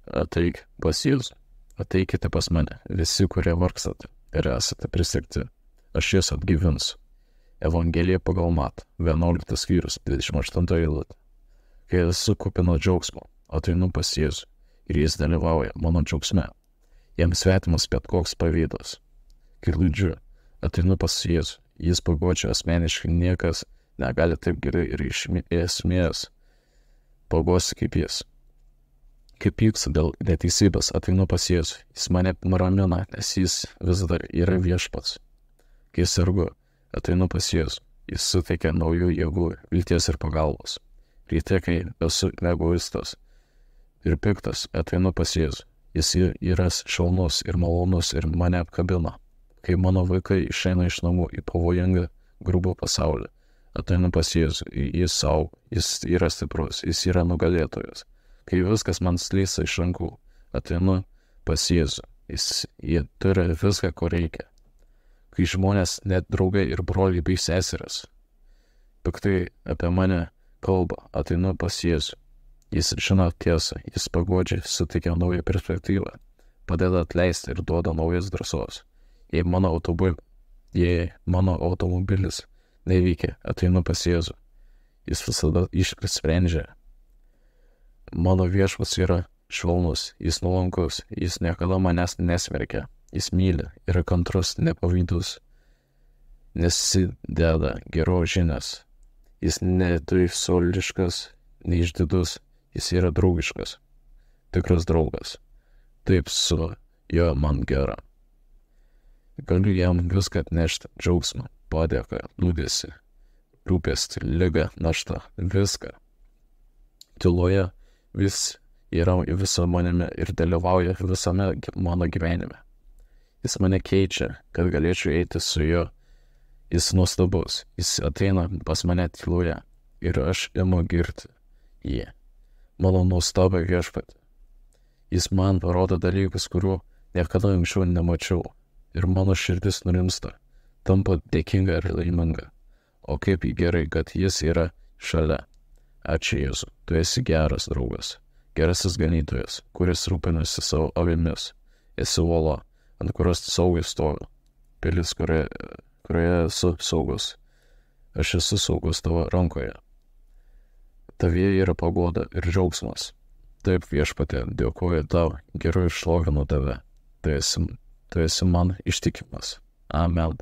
Ateik pas Jėzų, ateikite pas mane, visi, kurie vargstate ir esate prisegti, aš jas atgyvinsiu. Evangelija pagal Matą, 11 skyrius, 28 eilutė. Kai esu kupino džiaugsmo, ateinu pas Jėzų ir jis dalyvauja mano džiaugsme. Jam svetimas bet koks pavydas. Kai liūdžiu, ateinu pas Jėzų, jis paguodžia asmeniškai, niekas negali taip gerai ir iš esmės paguosti kaip jis. Kai pykstu dėl neteisybės, ateinu pas Jėzų, jis mane nuramina, nes jis vis dar yra viešpats. Kai sergu, ateinu pas Jėzų, jis suteikia naujų jėgų, vilties ir pagalbos. Ryte, kai esu egoistas ir piktas, ateinu pas Jėzų, jis yra šaunus ir malonus ir mane apkabina. Kai mano vaikai išeina iš namų į pavojingą, grubų pasaulį, ateinu pas Jėzų, jis yra stiprus, jis yra nugalėtojas. Kai viskas man slysta iš rankų, ateinu pas Jėzų, jie turi viską, ko reikia. Kai žmonės, net draugai ir broliai bei seserės, piktai apie mane kalba, ateinu pas Jėzų. Jis žino tiesą, jis paguodžia, suteikia naują perspektyvą, padeda atleisti ir duoda naujas drąsos. Jei mano automobilis neveikia, ateinu pas Jėzų. Jis visada išsprendžia. Mano viešpats yra švelnus, jis nuolankus, jis niekada manęs nesmerkia, jis myli, yra kantrus, nepavydus, nesideda geros žinias, jis netuifsoliškas, neišdidus, jis yra draugiškas, tikras draugas, taip su juo man gera. Galiu jam viską atnešti, džiaugsmą, padėką, liūdesį, rūpestį, ligą, naštą, viską. Tyloje jis yra viso manimi ir dalyvauja visame mano gyvenime. Jis mane keičia, kad galėčiau eiti su juo. Jis nuostabus, jis ateina pas mane tyloje ir aš imu girti jį. Mano nuostabą viešpatį. Jis man parodo dalykus, kurių niekada anksčiau nemačiau. Ir mano širdis nurimsta, tampa dėkinga ir laiminga. O kaip gerai, kad jis yra šalia. Ačiū Jėzu, tu esi geras draugas, gerasis ganytojas, kuris rūpinasi savo avimis. Esi uola, ant kurios saugiai stovi, pilis, kurioje esu saugus. Aš esu saugus tavo rankoje. Tavyje yra paguoda ir džiaugsmas. Taip, viešpatie, dėkoju tau, gerai iššlovinu tave. Tu esi man ištikimas. Amen.